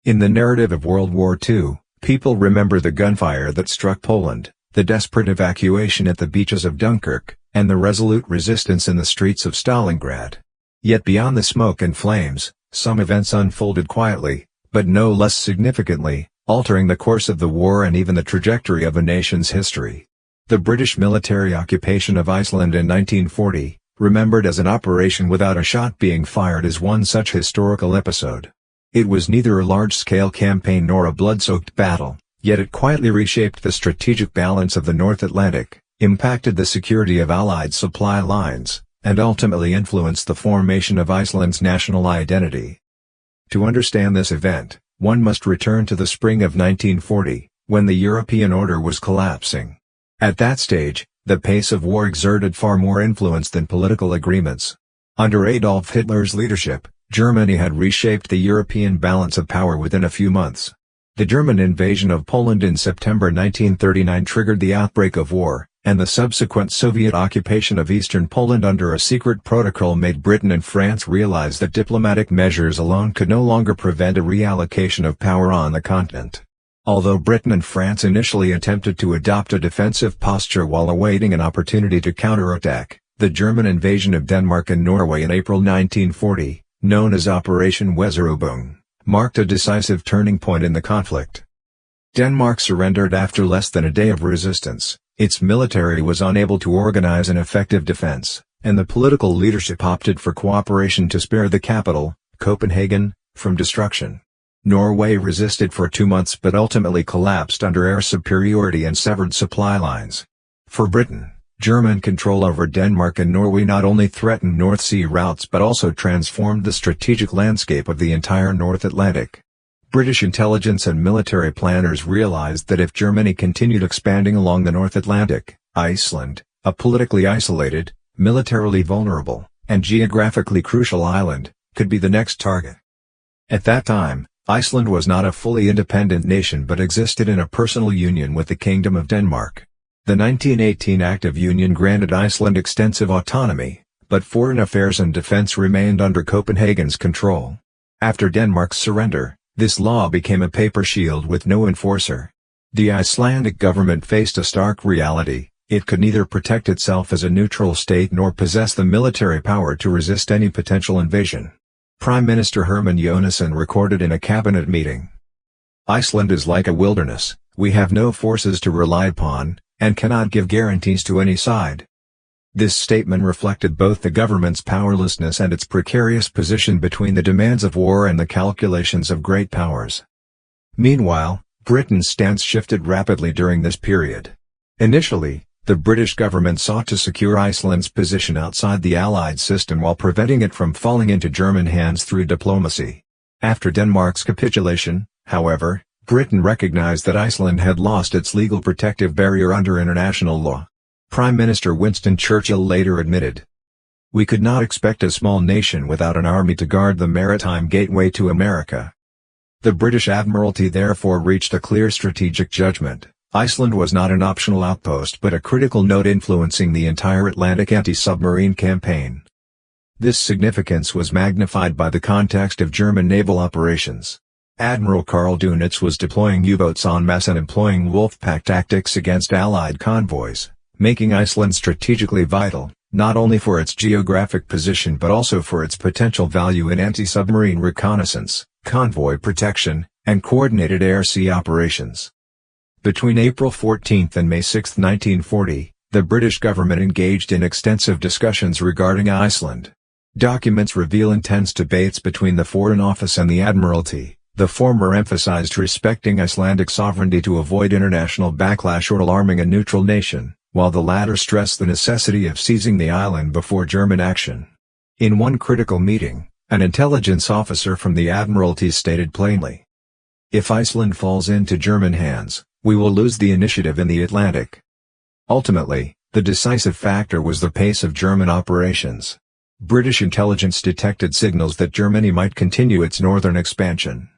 In the narrative of World War II, people remember the gunfire that struck Poland, the desperate evacuation at the beaches of Dunkirk, and the resolute resistance in the streets of Stalingrad. Yet beyond the smoke and flames, some events unfolded quietly, but no less significantly, altering the course of the war and even the trajectory of a nation's history. The British military occupation of Iceland in 1940, remembered as an operation without a shot being fired, is one such historical episode. It was neither a large-scale campaign nor a blood-soaked battle, yet it quietly reshaped the strategic balance of the North Atlantic, impacted the security of Allied supply lines, and ultimately influenced the formation of Iceland's national identity. To understand this event, one must return to the spring of 1940, when the European order was collapsing. At that stage, the pace of war exerted far more influence than political agreements. Under Adolf Hitler's leadership, Germany had reshaped the European balance of power within a few months. The German invasion of Poland in September 1939 triggered the outbreak of war, and the subsequent Soviet occupation of eastern Poland under a secret protocol made Britain and France realize that diplomatic measures alone could no longer prevent a reallocation of power on the continent. Although Britain and France initially attempted to adopt a defensive posture while awaiting an opportunity to counterattack, the German invasion of Denmark and Norway in April 1940, known as Operation Weserübung, marked a decisive turning point in the conflict. Denmark surrendered after less than a day of resistance. Its military was unable to organize an effective defense, and the political leadership opted for cooperation to spare the capital, Copenhagen, from destruction. Norway resisted for 2 months but ultimately collapsed under air superiority and severed supply lines. For Britain, German control over Denmark and Norway not only threatened North Sea routes but also transformed the strategic landscape of the entire North Atlantic. British intelligence and military planners realized that if Germany continued expanding along the North Atlantic, Iceland, a politically isolated, militarily vulnerable, and geographically crucial island, could be the next target. At that time, Iceland was not a fully independent nation but existed in a personal union with the Kingdom of Denmark. The 1918 Act of Union granted Iceland extensive autonomy, but foreign affairs and defense remained under Copenhagen's control. After Denmark's surrender, this law became a paper shield with no enforcer. The Icelandic government faced a stark reality: it could neither protect itself as a neutral state nor possess the military power to resist any potential invasion. Prime Minister Hermann Jónasson recorded in a cabinet meeting, "Iceland is like a wilderness, we have no forces to rely upon, and cannot give guarantees to any side." This statement reflected both the government's powerlessness and its precarious position between the demands of war and the calculations of great powers. Meanwhile, Britain's stance shifted rapidly during this period. Initially, the British government sought to secure Iceland's position outside the Allied system while preventing it from falling into German hands through diplomacy. After Denmark's capitulation, however, Britain recognized that Iceland had lost its legal protective barrier under international law. Prime Minister Winston Churchill later admitted, "We could not expect a small nation without an army to guard the maritime gateway to America." The British Admiralty therefore reached a clear strategic judgment: Iceland was not an optional outpost but a critical node influencing the entire Atlantic anti-submarine campaign. This significance was magnified by the context of German naval operations. Admiral Karl Dönitz was deploying U-boats en masse and employing Wolfpack tactics against Allied convoys, making Iceland strategically vital, not only for its geographic position but also for its potential value in anti-submarine reconnaissance, convoy protection, and coordinated air-sea operations. Between April 14 and May 6, 1940, the British government engaged in extensive discussions regarding Iceland. Documents reveal intense debates between the Foreign Office and the Admiralty. The former emphasized respecting Icelandic sovereignty to avoid international backlash or alarming a neutral nation, while the latter stressed the necessity of seizing the island before German action. In one critical meeting, an intelligence officer from the Admiralty stated plainly, "If Iceland falls into German hands, we will lose the initiative in the Atlantic." Ultimately, the decisive factor was the pace of German operations. British intelligence detected signals that Germany might continue its northern expansion.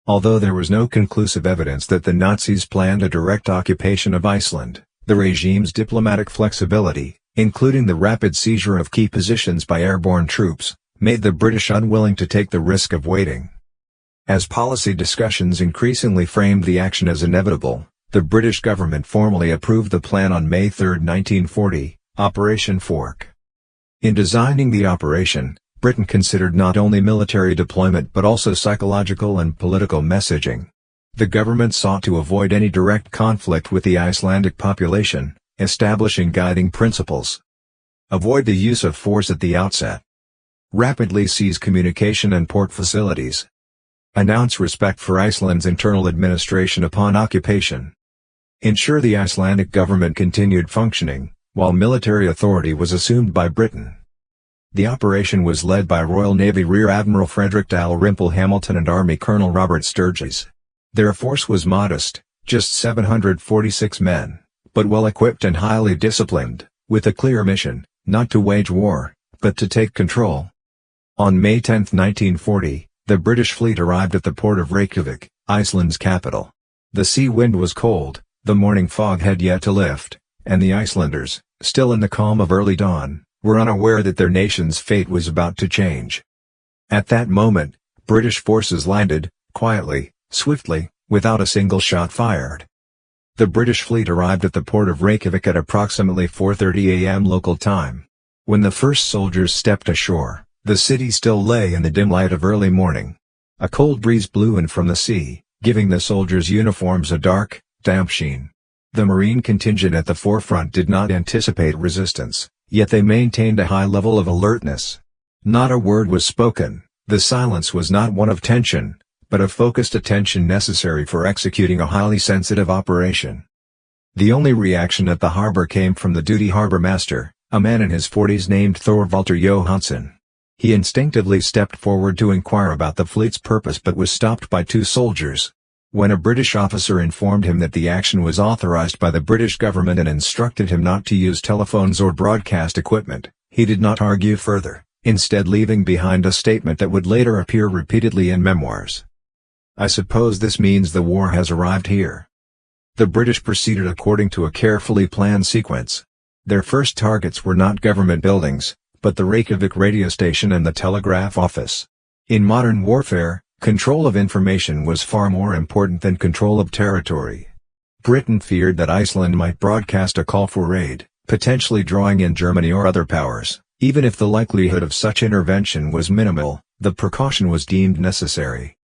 Although there was no conclusive evidence that the Nazis planned a direct occupation of Iceland, the regime's diplomatic flexibility, including the rapid seizure of key positions by airborne troops, made the British unwilling to take the risk of waiting. As policy discussions increasingly framed the action as inevitable, the British government formally approved the plan on May 3, 1940, Operation Fork. In designing the operation, Britain considered not only military deployment but also psychological and political messaging. The government sought to avoid any direct conflict with the Icelandic population, establishing guiding principles. Avoid the use of force at the outset. Rapidly seize communication and port facilities. Announce respect for Iceland's internal administration upon occupation. Ensure the Icelandic government continued functioning, while military authority was assumed by Britain. The operation was led by Royal Navy Rear Admiral Frederick Dalrymple Hamilton and Army Colonel Robert Sturgis. Their force was modest, just 746 men, but well equipped and highly disciplined, with a clear mission, not to wage war, but to take control. On May 10, 1940, the British fleet arrived at the port of Reykjavik, Iceland's capital. The sea wind was cold, the morning fog had yet to lift, and the Icelanders, still in the calm of early dawn, were unaware that their nation's fate was about to change. At that moment, British forces landed, quietly, swiftly, without a single shot fired. The British fleet arrived at the port of Reykjavik at approximately 4:30 a.m. local time. When the first soldiers stepped ashore, the city still lay in the dim light of early morning. A cold breeze blew in from the sea, giving the soldiers' uniforms a dark, damp sheen. The Marine contingent at the forefront did not anticipate resistance, yet they maintained a high level of alertness. Not a word was spoken. The silence was not one of tension, but of focused attention necessary for executing a highly sensitive operation. The only reaction at the harbor came from the duty harbor master, a man in his 40s named Thorvaldur Johansson. He instinctively stepped forward to inquire about the fleet's purpose but was stopped by two soldiers. When a British officer informed him that the action was authorized by the British government and instructed him not to use telephones or broadcast equipment, he did not argue further, instead leaving behind a statement that would later appear repeatedly in memoirs. "I suppose this means the war has arrived here." The British proceeded according to a carefully planned sequence. Their first targets were not government buildings, but the Reykjavik radio station and the telegraph office. In modern warfare, control of information was far more important than control of territory. Britain feared that Iceland might broadcast a call for aid, potentially drawing in Germany or other powers. Even if the likelihood of such intervention was minimal, the precaution was deemed necessary.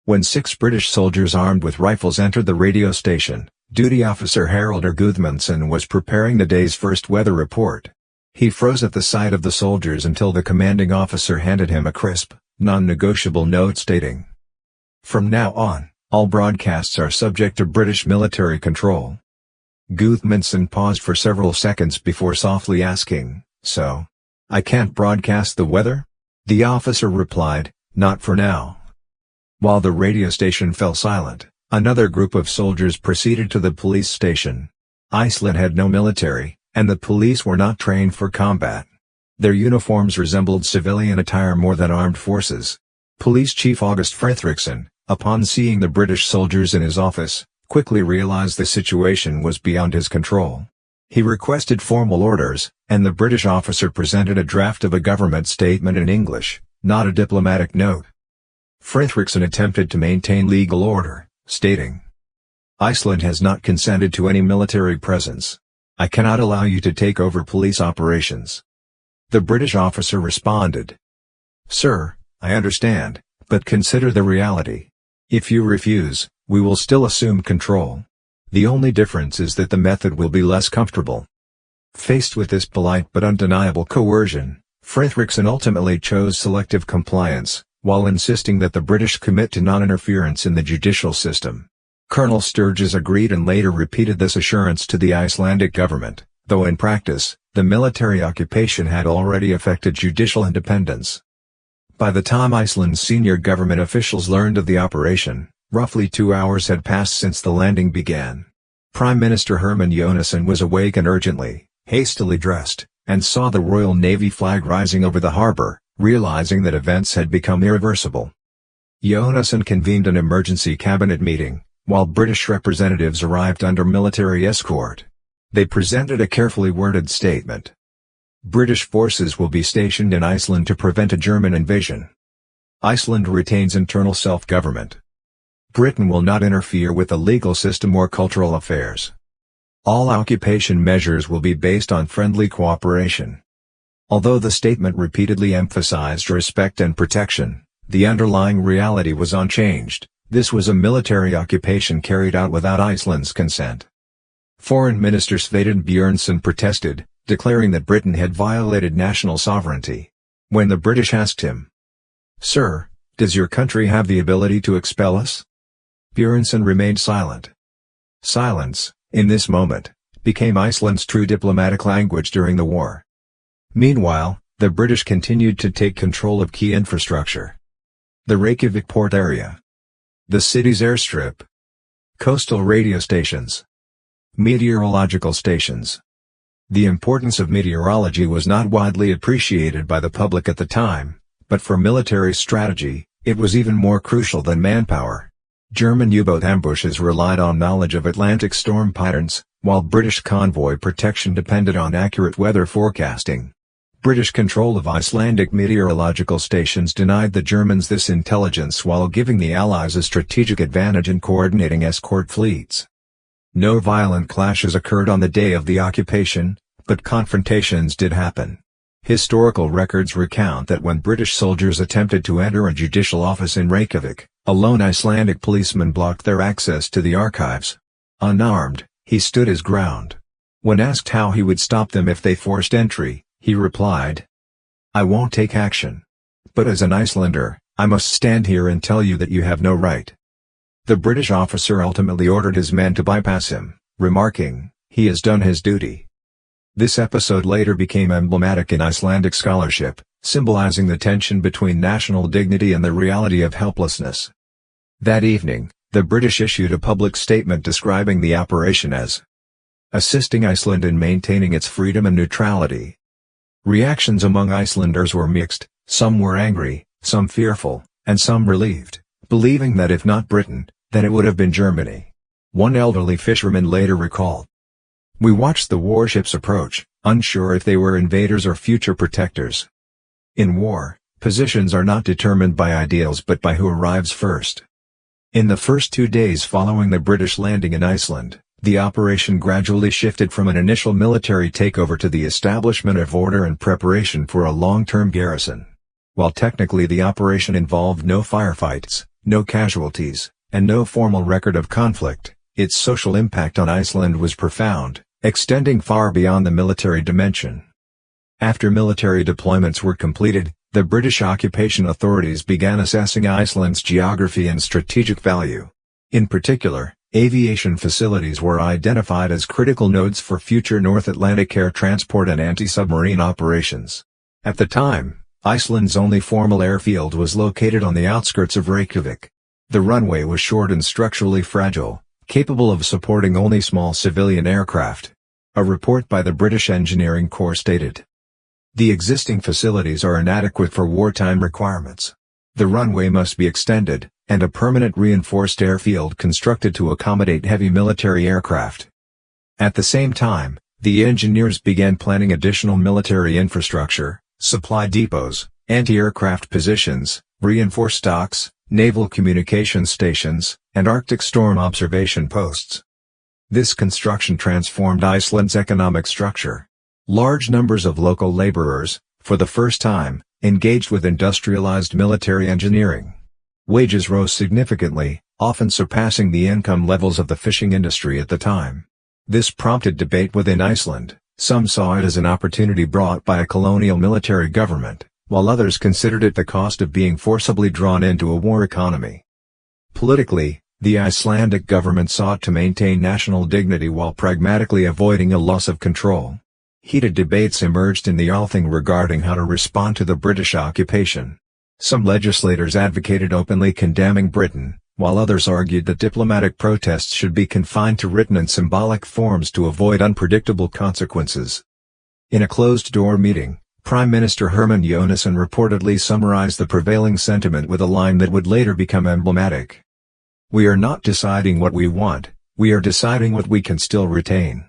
When 6 British soldiers armed with rifles entered the radio station, duty officer Haraldur Guðmundsson was preparing the day's first weather report. He froze at the sight of the soldiers until the commanding officer handed him a crisp, non-negotiable note stating, "From now on, all broadcasts are subject to British military control." Guðmundsson paused for several seconds before softly asking, "So, I can't broadcast the weather?" The officer replied, "Not for now." While the radio station fell silent, another group of soldiers proceeded to the police station. Iceland had no military, and the police were not trained for combat. Their uniforms resembled civilian attire more than armed forces. Police Chief August Frithriksson, upon seeing the British soldiers in his office, quickly realized the situation was beyond his control. He requested formal orders, and the British officer presented a draft of a government statement in English, not a diplomatic note. Frithriksson attempted to maintain legal order, stating, "Iceland has not consented to any military presence. I cannot allow you to take over police operations." The British officer responded, "Sir, I understand, but consider the reality. If you refuse, we will still assume control. The only difference is that the method will be less comfortable." Faced with this polite but undeniable coercion, Frithriksson ultimately chose selective compliance, while insisting that the British commit to non-interference in the judicial system. Colonel Sturgis agreed and later repeated this assurance to the Icelandic government, though in practice, the military occupation had already affected judicial independence. By the time Iceland's senior government officials learned of the operation, roughly 2 hours had passed since the landing began. Prime Minister Hermann Jónasson was awake and urgently, hastily dressed, and saw the Royal Navy flag rising over the harbor, realizing that events had become irreversible. Jónasson convened an emergency cabinet meeting, while British representatives arrived under military escort. They presented a carefully worded statement. British forces will be stationed in Iceland to prevent a German invasion. Iceland retains internal self-government. Britain will not interfere with the legal system or cultural affairs. All occupation measures will be based on friendly cooperation. Although the statement repeatedly emphasized respect and protection, the underlying reality was unchanged. This was a military occupation carried out without Iceland's consent. Foreign Minister Sveinn Björnsson protested, declaring that Britain had violated national sovereignty. When the British asked him, "Sir, does your country have the ability to expel us?" Björnsson remained silent. Silence, in this moment, became Iceland's true diplomatic language during the war. Meanwhile, the British continued to take control of key infrastructure. The Reykjavik port area, the city's airstrip, coastal radio stations, meteorological stations. The importance of meteorology was not widely appreciated by the public at the time, but for military strategy, it was even more crucial than manpower. German U-boat ambushes relied on knowledge of Atlantic storm patterns, while British convoy protection depended on accurate weather forecasting. British control of Icelandic meteorological stations denied the Germans this intelligence while giving the Allies a strategic advantage in coordinating escort fleets. No violent clashes occurred on the day of the occupation, but confrontations did happen. Historical records recount that when British soldiers attempted to enter a judicial office in Reykjavik, a lone Icelandic policeman blocked their access to the archives. Unarmed, he stood his ground. When asked how he would stop them if they forced entry, he replied, "I won't take action. But as an Icelander, I must stand here and tell you that you have no right." The British officer ultimately ordered his men to bypass him, remarking, "He has done his duty." This episode later became emblematic in Icelandic scholarship, symbolizing the tension between national dignity and the reality of helplessness. That evening, the British issued a public statement describing the operation as assisting Iceland in maintaining its freedom and neutrality. Reactions among Icelanders were mixed, some were angry, some fearful, and some relieved, believing that if not Britain, then it would have been Germany. One elderly fisherman later recalled, "We watched the warships approach, unsure if they were invaders or future protectors. In war, positions are not determined by ideals but by who arrives first." In the first 2 days following the British landing in Iceland, the operation gradually shifted from an initial military takeover to the establishment of order and preparation for a long-term garrison. While technically the operation involved no firefights, no casualties, and no formal record of conflict, its social impact on Iceland was profound, extending far beyond the military dimension. After military deployments were completed, the British occupation authorities began assessing Iceland's geography and strategic value. In particular, aviation facilities were identified as critical nodes for future North Atlantic air transport and anti-submarine operations. At the time, Iceland's only formal airfield was located on the outskirts of Reykjavik. The runway was short and structurally fragile, capable of supporting only small civilian aircraft. A report by the British Engineering Corps stated, "The existing facilities are inadequate for wartime requirements. The runway must be extended, and a permanent reinforced airfield constructed to accommodate heavy military aircraft." At the same time, the engineers began planning additional military infrastructure, supply depots, anti-aircraft positions, reinforced docks, naval communication stations, and Arctic storm observation posts. This construction transformed Iceland's economic structure. Large numbers of local laborers, for the first time, engaged with industrialized military engineering. Wages rose significantly, often surpassing the income levels of the fishing industry at the time. This prompted debate within Iceland. Some saw it as an opportunity brought by a colonial military government, while others considered it the cost of being forcibly drawn into a war economy. Politically, the Icelandic government sought to maintain national dignity while pragmatically avoiding a loss of control. Heated debates emerged in the Althing regarding how to respond to the British occupation. Some legislators advocated openly condemning Britain, while others argued that diplomatic protests should be confined to written and symbolic forms to avoid unpredictable consequences. In a closed-door meeting, Prime Minister Hermann Jónasson reportedly summarized the prevailing sentiment with a line that would later become emblematic. "We are not deciding what we want, we are deciding what we can still retain."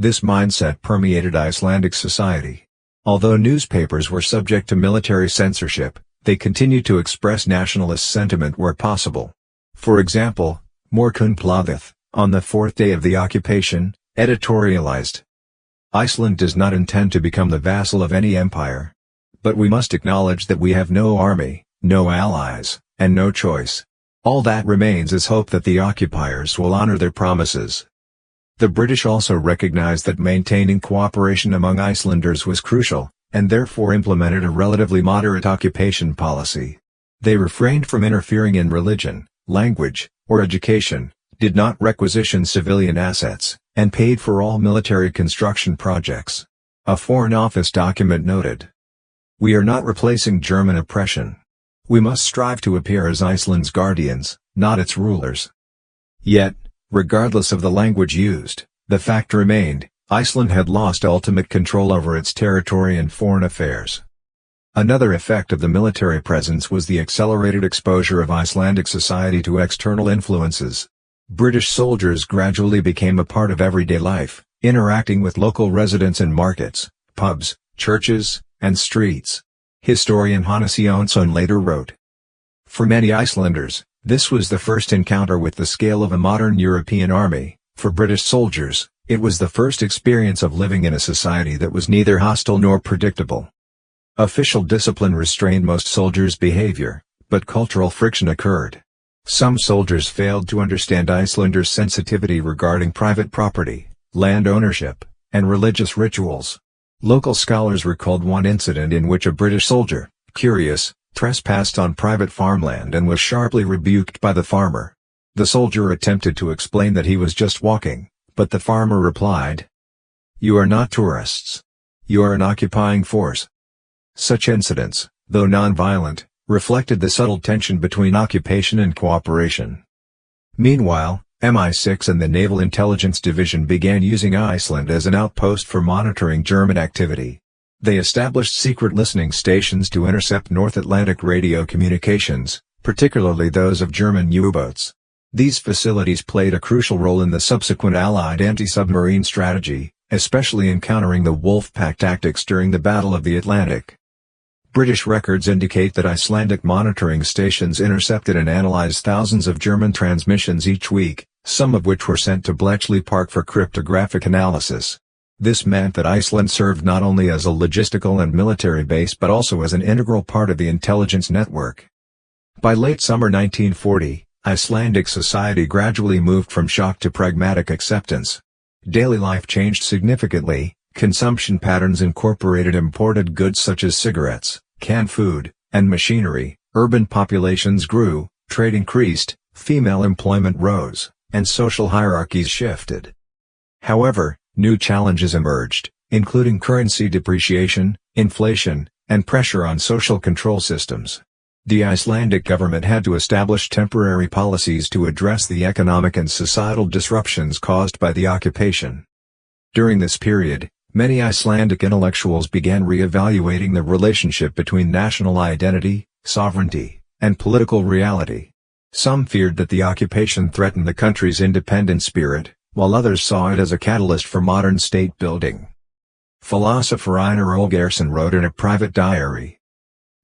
This mindset permeated Icelandic society. Although newspapers were subject to military censorship, they continued to express nationalist sentiment where possible. For example, Morgunblaðið, on the fourth day of the occupation, editorialized, "Iceland does not intend to become the vassal of any empire. But we must acknowledge that we have no army, no allies, and no choice. All that remains is hope that the occupiers will honor their promises." The British also recognized that maintaining cooperation among Icelanders was crucial, and therefore implemented a relatively moderate occupation policy. They refrained from interfering in religion, language, or education, did not requisition civilian assets, and paid for all military construction projects. A Foreign Office document noted, "We are not replacing German oppression. We must strive to appear as Iceland's guardians, not its rulers." Yet, regardless of the language used, the fact remained, Iceland had lost ultimate control over its territory and foreign affairs. Another effect of the military presence was the accelerated exposure of Icelandic society to external influences. British soldiers gradually became a part of everyday life, interacting with local residents in markets, pubs, churches, and streets. Historian Hannes Jonsson later wrote, "For many Icelanders, this was the first encounter with the scale of a modern European army. For British soldiers, it was the first experience of living in a society that was neither hostile nor predictable." Official discipline restrained most soldiers' behavior, but cultural friction occurred. Some soldiers failed to understand Icelanders' sensitivity regarding private property, land ownership, and religious rituals. Local scholars recalled one incident in which a British soldier, curious, trespassed on private farmland and was sharply rebuked by the farmer. The soldier attempted to explain that he was just walking, but the farmer replied, "You are not tourists. You are an occupying force." Such incidents, though non-violent, reflected the subtle tension between occupation and cooperation. Meanwhile, MI6 and the Naval Intelligence Division began using Iceland as an outpost for monitoring German activity. They established secret listening stations to intercept North Atlantic radio communications, particularly those of German U-boats. These facilities played a crucial role in the subsequent Allied anti-submarine strategy, especially in countering the Wolfpack tactics during the Battle of the Atlantic. British records indicate that Icelandic monitoring stations intercepted and analyzed thousands of German transmissions each week, some of which were sent to Bletchley Park for cryptographic analysis. This meant that Iceland served not only as a logistical and military base but also as an integral part of the intelligence network. By late summer 1940, Icelandic society gradually moved from shock to pragmatic acceptance. Daily life changed significantly. Consumption patterns incorporated imported goods such as cigarettes, canned food, and machinery. Urban populations grew, trade increased, female employment rose, and social hierarchies shifted. However, new challenges emerged, including currency depreciation, inflation, and pressure on social control systems. The Icelandic government had to establish temporary policies to address the economic and societal disruptions caused by the occupation. During this period, many Icelandic intellectuals began re-evaluating the relationship between national identity, sovereignty, and political reality. Some feared that the occupation threatened the country's independent spirit, while others saw it as a catalyst for modern state building. Philosopher Einar Olgeirsson wrote in a private diary,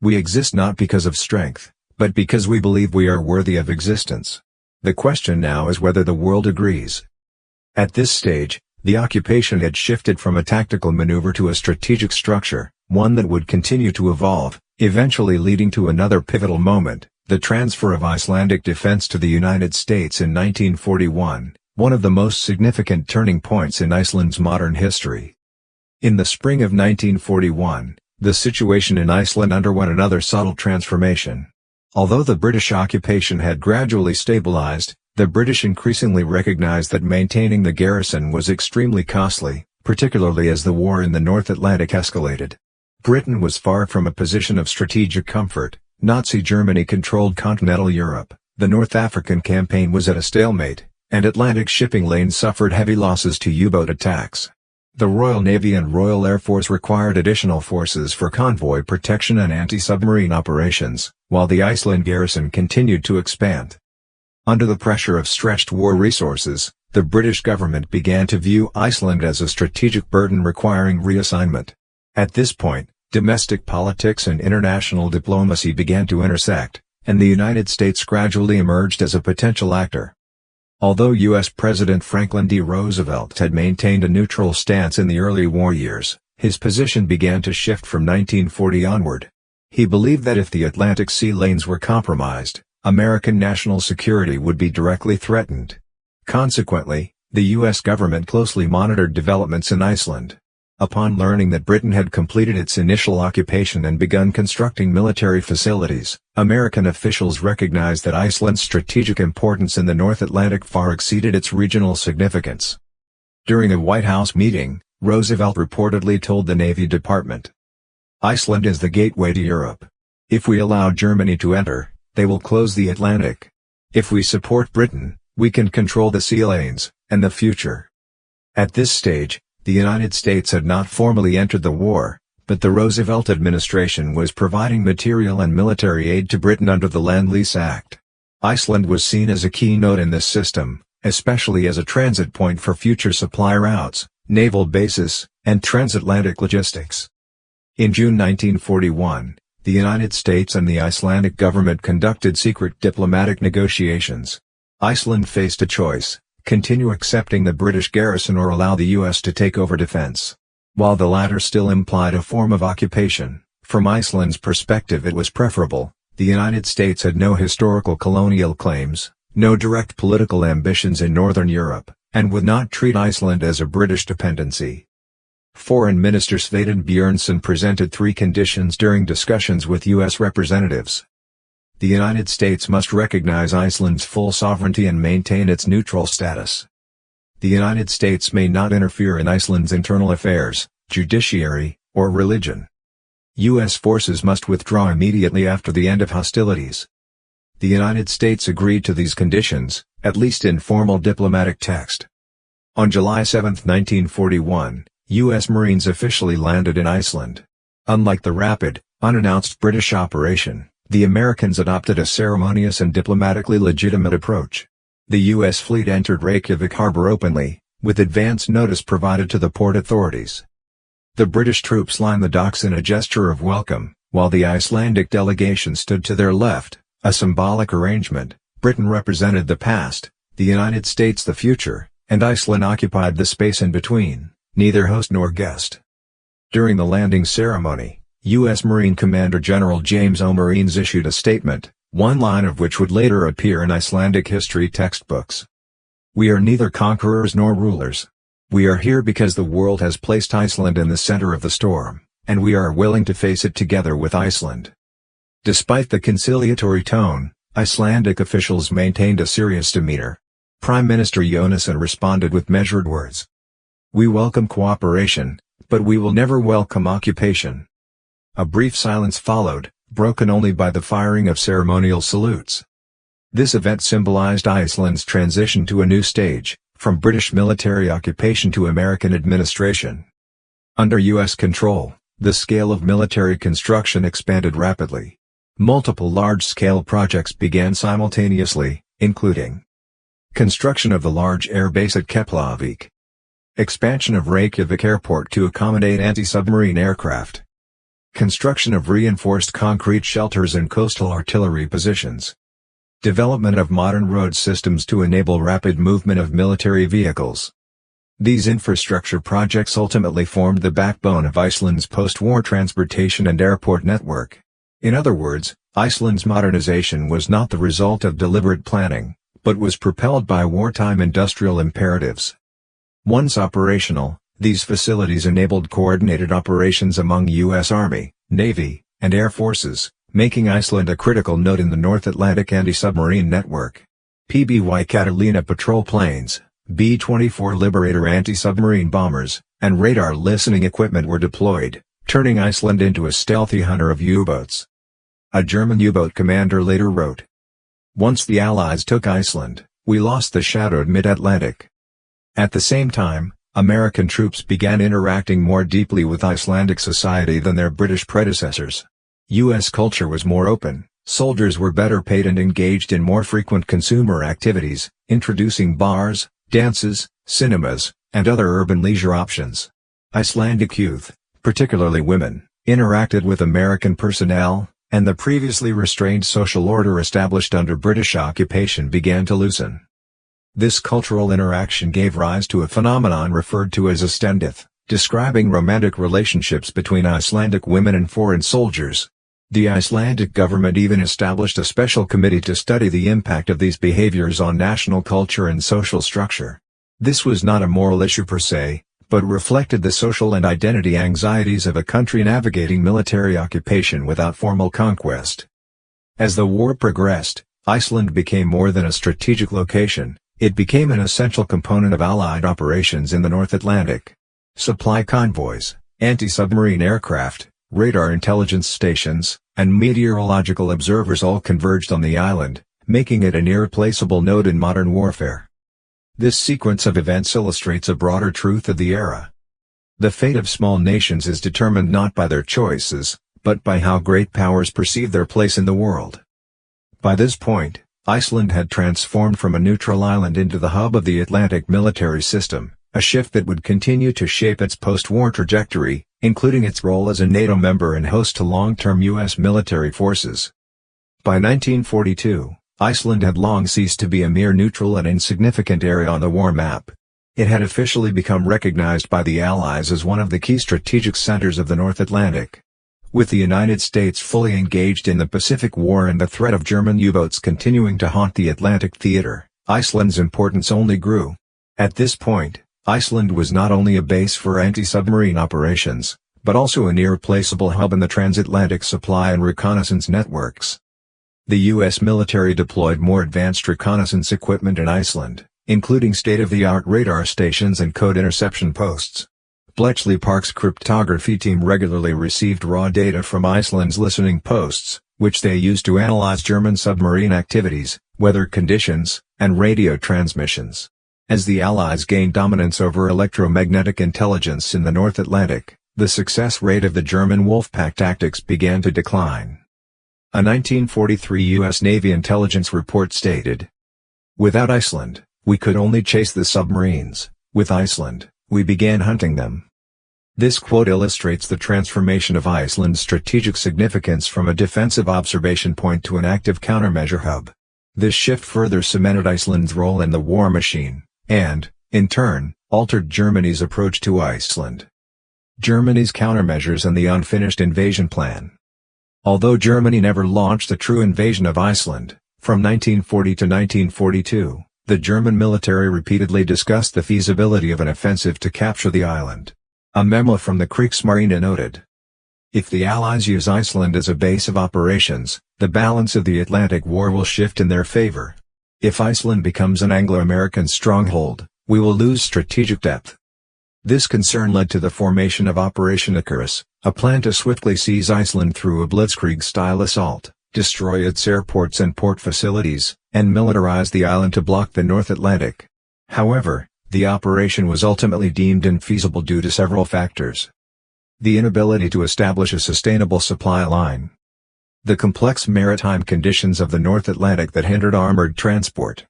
"We exist not because of strength, but because we believe we are worthy of existence. The question now is whether the world agrees." At this stage, the occupation had shifted from a tactical maneuver to a strategic structure, one that would continue to evolve, eventually leading to another pivotal moment, the transfer of Icelandic defense to the United States in 1941, one of the most significant turning points in Iceland's modern history. In the spring of 1941, the situation in Iceland underwent another subtle transformation. Although the British occupation had gradually stabilized, the British increasingly recognized that maintaining the garrison was extremely costly, particularly as the war in the North Atlantic escalated. Britain was far from a position of strategic comfort. Nazi Germany controlled continental Europe, the North African campaign was at a stalemate, and Atlantic shipping lanes suffered heavy losses to U-boat attacks. The Royal Navy and Royal Air Force required additional forces for convoy protection and anti-submarine operations, while the Iceland garrison continued to expand. Under the pressure of stretched war resources, the British government began to view Iceland as a strategic burden requiring reassignment. At this point, Domestic politics and international diplomacy began to intersect, and the United States gradually emerged as a potential actor. Although U.S. President Franklin D. Roosevelt had maintained a neutral stance in the early war years, his position began to shift from 1940 onward. He believed that if the Atlantic sea lanes were compromised, American national security would be directly threatened. Consequently, the U.S. government closely monitored developments in Iceland. Upon learning that Britain had completed its initial occupation and begun constructing military facilities, American officials recognized that Iceland's strategic importance in the North Atlantic far exceeded its regional significance. During a White House meeting, Roosevelt reportedly told the Navy Department, "Iceland is the gateway to Europe. If we allow Germany to enter, they will close the Atlantic. If we support Britain, we can control the sea lanes, and the future." At this stage, the United States had not formally entered the war, but the Roosevelt administration was providing material and military aid to Britain under the Land-Lease Act. Iceland was seen as a key node in this system, especially as a transit point for future supply routes, naval bases, and transatlantic logistics. In June 1941, the United States and the Icelandic government conducted secret diplomatic negotiations. Iceland faced a choice: continue accepting the British garrison or allow the U.S. to take over defense. While the latter still implied a form of occupation, from Iceland's perspective it was preferable. The United States had no historical colonial claims, no direct political ambitions in Northern Europe, and would not treat Iceland as a British dependency. Foreign Minister Sveinbjörn Björnsson presented three conditions during discussions with U.S. representatives. The United States must recognize Iceland's full sovereignty and maintain its neutral status. The United States may not interfere in Iceland's internal affairs, judiciary, or religion. U.S. forces must withdraw immediately after the end of hostilities. The United States agreed to these conditions, at least in formal diplomatic text. On July 7, 1941, U.S. Marines officially landed in Iceland. Unlike the rapid, unannounced British operation, the Americans adopted a ceremonious and diplomatically legitimate approach. The U.S. fleet entered Reykjavik harbor openly, with advance notice provided to the port authorities. The British troops lined the docks in a gesture of welcome, while the Icelandic delegation stood to their left, a symbolic arrangement. Britain represented the past, the United States the future, and Iceland occupied the space in between, neither host nor guest. During the landing ceremony, U.S. Marine Commander General James O. Marines issued a statement, one line of which would later appear in Icelandic history textbooks. "We are neither conquerors nor rulers. We are here because the world has placed Iceland in the center of the storm, and we are willing to face it together with Iceland." Despite the conciliatory tone, Icelandic officials maintained a serious demeanor. Prime Minister Jónasson responded with measured words. "We welcome cooperation, but we will never welcome occupation." A brief silence followed, broken only by the firing of ceremonial salutes. This event symbolized Iceland's transition to a new stage, from British military occupation to American administration. Under U.S. control, the scale of military construction expanded rapidly. Multiple large-scale projects began simultaneously, including construction of the large air base at Keflavik, expansion of Reykjavik Airport to accommodate anti-submarine aircraft, construction of reinforced concrete shelters and coastal artillery positions, development of modern road systems to enable rapid movement of military vehicles. These infrastructure projects ultimately formed the backbone of Iceland's post-war transportation and airport network. In other words, Iceland's modernization was not the result of deliberate planning, but was propelled by wartime industrial imperatives. Once operational, these facilities enabled coordinated operations among U.S. Army, Navy, and Air Forces, making Iceland a critical node in the North Atlantic anti-submarine network. PBY Catalina patrol planes, B-24 Liberator anti-submarine bombers, and radar listening equipment were deployed, turning Iceland into a stealthy hunter of U-boats. A German U-boat commander later wrote, "Once the Allies took Iceland, we lost the shadowed mid-Atlantic." At the same time, American troops began interacting more deeply with Icelandic society than their British predecessors. U.S. culture was more open, soldiers were better paid and engaged in more frequent consumer activities, introducing bars, dances, cinemas, and other urban leisure options. Icelandic youth, particularly women, interacted with American personnel, and the previously restrained social order established under British occupation began to loosen. This cultural interaction gave rise to a phenomenon referred to as Icelandith, describing romantic relationships between Icelandic women and foreign soldiers. The Icelandic government even established a special committee to study the impact of these behaviors on national culture and social structure. This was not a moral issue per se, but reflected the social and identity anxieties of a country navigating military occupation without formal conquest. As the war progressed, Iceland became more than a strategic location, it became an essential component of Allied operations in the North Atlantic. Supply convoys, anti-submarine aircraft, radar intelligence stations, and meteorological observers all converged on the island, making it an irreplaceable node in modern warfare. This sequence of events illustrates a broader truth of the era. The fate of small nations is determined not by their choices, but by how great powers perceive their place in the world. By this point, Iceland had transformed from a neutral island into the hub of the Atlantic military system, a shift that would continue to shape its post-war trajectory, including its role as a NATO member and host to long-term U.S. military forces. By 1942, Iceland had long ceased to be a mere neutral and insignificant area on the war map. It had officially become recognized by the Allies as one of the key strategic centers of the North Atlantic. With the United States fully engaged in the Pacific War and the threat of German U-boats continuing to haunt the Atlantic theater, Iceland's importance only grew. At this point, Iceland was not only a base for anti-submarine operations, but also an irreplaceable hub in the transatlantic supply and reconnaissance networks. The U.S. military deployed more advanced reconnaissance equipment in Iceland, including state-of-the-art radar stations and code interception posts. Bletchley Park's cryptography team regularly received raw data from Iceland's listening posts, which they used to analyze German submarine activities, weather conditions, and radio transmissions. As the Allies gained dominance over electromagnetic intelligence in the North Atlantic, the success rate of the German Wolfpack tactics began to decline. A 1943 U.S. Navy intelligence report stated, "Without Iceland, we could only chase the submarines. With Iceland, we began hunting them." This quote illustrates the transformation of Iceland's strategic significance from a defensive observation point to an active countermeasure hub. This shift further cemented Iceland's role in the war machine, and, in turn, altered Germany's approach to Iceland. Germany's countermeasures and the unfinished invasion plan. Although Germany never launched a true invasion of Iceland, from 1940 to 1942, the German military repeatedly discussed the feasibility of an offensive to capture the island. A memo from the Kriegsmarine noted, "If the Allies use Iceland as a base of operations, the balance of the Atlantic War will shift in their favor. If Iceland becomes an Anglo-American stronghold, we will lose strategic depth." This concern led to the formation of Operation Icarus, a plan to swiftly seize Iceland through a blitzkrieg-style assault, destroy its airports and port facilities, and militarize the island to block the North Atlantic. However, the operation was ultimately deemed infeasible due to several factors. The inability to establish a sustainable supply line. The complex maritime conditions of the North Atlantic that hindered armored transport.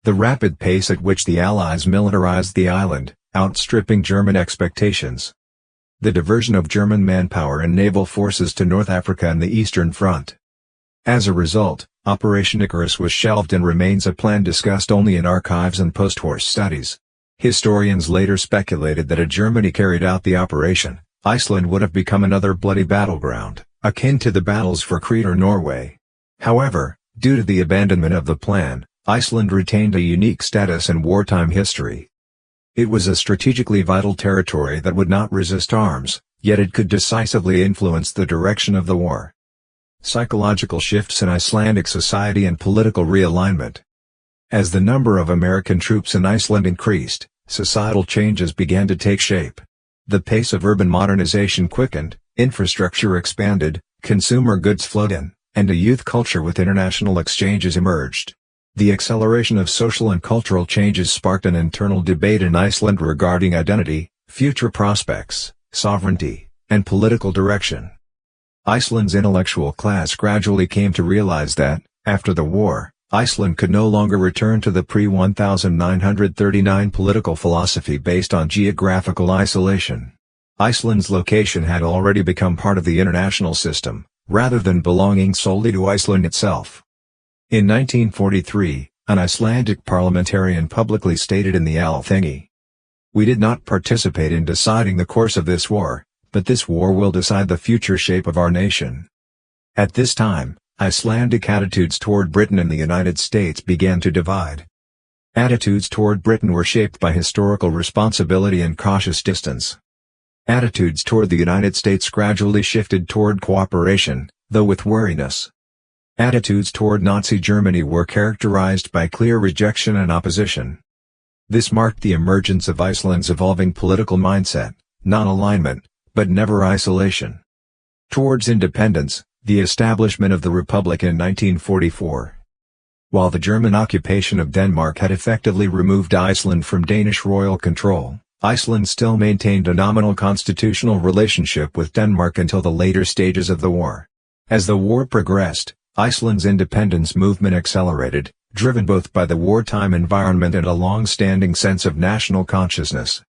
The rapid pace at which the Allies militarized the island, outstripping German expectations. The diversion of German manpower and naval forces to North Africa and the Eastern Front. As a result, Operation Icarus was shelved and remains a plan discussed only in archives and post-war studies. Historians later speculated that had Germany carried out the operation, Iceland would have become another bloody battleground, akin to the battles for Crete or Norway. However, due to the abandonment of the plan, Iceland retained a unique status in wartime history. It was a strategically vital territory that would not resist arms, yet it could decisively influence the direction of the war. Psychological shifts in Icelandic society and political realignment. As the number of American troops in Iceland increased, societal changes began to take shape. The pace of urban modernization quickened, infrastructure expanded, consumer goods flowed in, and a youth culture with international exchanges emerged. The acceleration of social and cultural changes sparked an internal debate in Iceland regarding identity, future prospects, sovereignty, and political direction. Iceland's intellectual class gradually came to realize that, after the war, Iceland could no longer return to the pre-1939 political philosophy based on geographical isolation. Iceland's location had already become part of the international system, rather than belonging solely to Iceland itself. In 1943, an Icelandic parliamentarian publicly stated in the Alþingi, "We did not participate in deciding the course of this war, but this war will decide the future shape of our nation." At this time, Icelandic attitudes toward Britain and the United States began to divide. Attitudes toward Britain were shaped by historical responsibility and cautious distance. Attitudes toward the United States gradually shifted toward cooperation, though with wariness. Attitudes toward Nazi Germany were characterized by clear rejection and opposition. This marked the emergence of Iceland's evolving political mindset, non-alignment, but never isolation. Towards independence, the establishment of the Republic in 1944. While the German occupation of Denmark had effectively removed Iceland from Danish royal control, Iceland still maintained a nominal constitutional relationship with Denmark until the later stages of the war. As the war progressed, Iceland's independence movement accelerated, driven both by the wartime environment and a long-standing sense of national consciousness.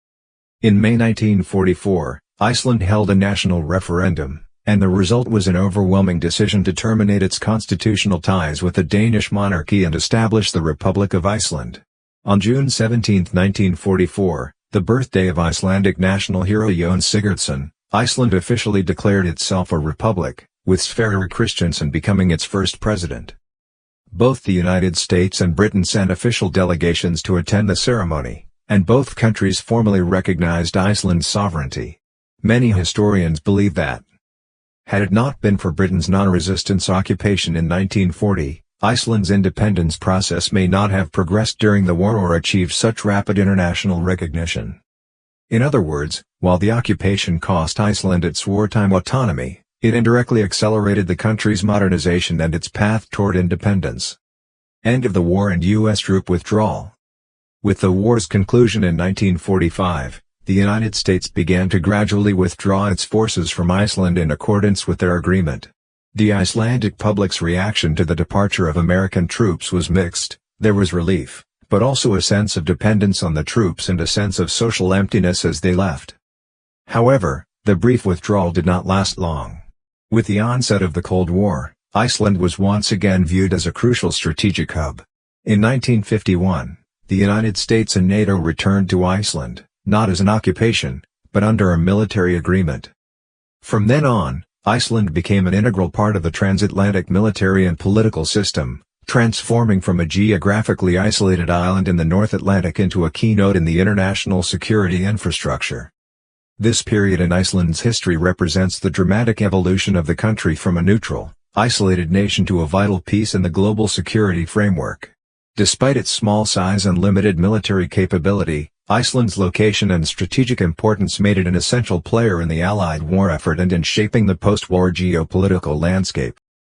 In May 1944, Iceland held a national referendum, and the result was an overwhelming decision to terminate its constitutional ties with the Danish monarchy and establish the Republic of Iceland. On June 17, 1944, the birthday of Icelandic national hero Jón Sigurðsson, Iceland officially declared itself a republic, with Sverrir Kristjansson becoming its first president. Both the United States and Britain sent official delegations to attend the ceremony, and both countries formally recognized Iceland's sovereignty. Many historians believe that, had it not been for Britain's non-resistance occupation in 1940, Iceland's independence process may not have progressed during the war or achieved such rapid international recognition. In other words, while the occupation cost Iceland its wartime autonomy, it indirectly accelerated the country's modernization and its path toward independence. End of the war and U.S. troop withdrawal. With the war's conclusion in 1945, the United States began to gradually withdraw its forces from Iceland in accordance with their agreement. The Icelandic public's reaction to the departure of American troops was mixed. There was relief, but also a sense of dependence on the troops and a sense of social emptiness as they left. However, the brief withdrawal did not last long. With the onset of the Cold War, Iceland was once again viewed as a crucial strategic hub. In 1951, the United States and NATO returned to Iceland, not as an occupation, but under a military agreement. From then on, Iceland became an integral part of the transatlantic military and political system, transforming from a geographically isolated island in the North Atlantic into a key node in the international security infrastructure. This period in Iceland's history represents the dramatic evolution of the country from a neutral, isolated nation to a vital piece in the global security framework. Despite its small size and limited military capability, Iceland's location and strategic importance made it an essential player in the Allied war effort and in shaping the post-war geopolitical landscape.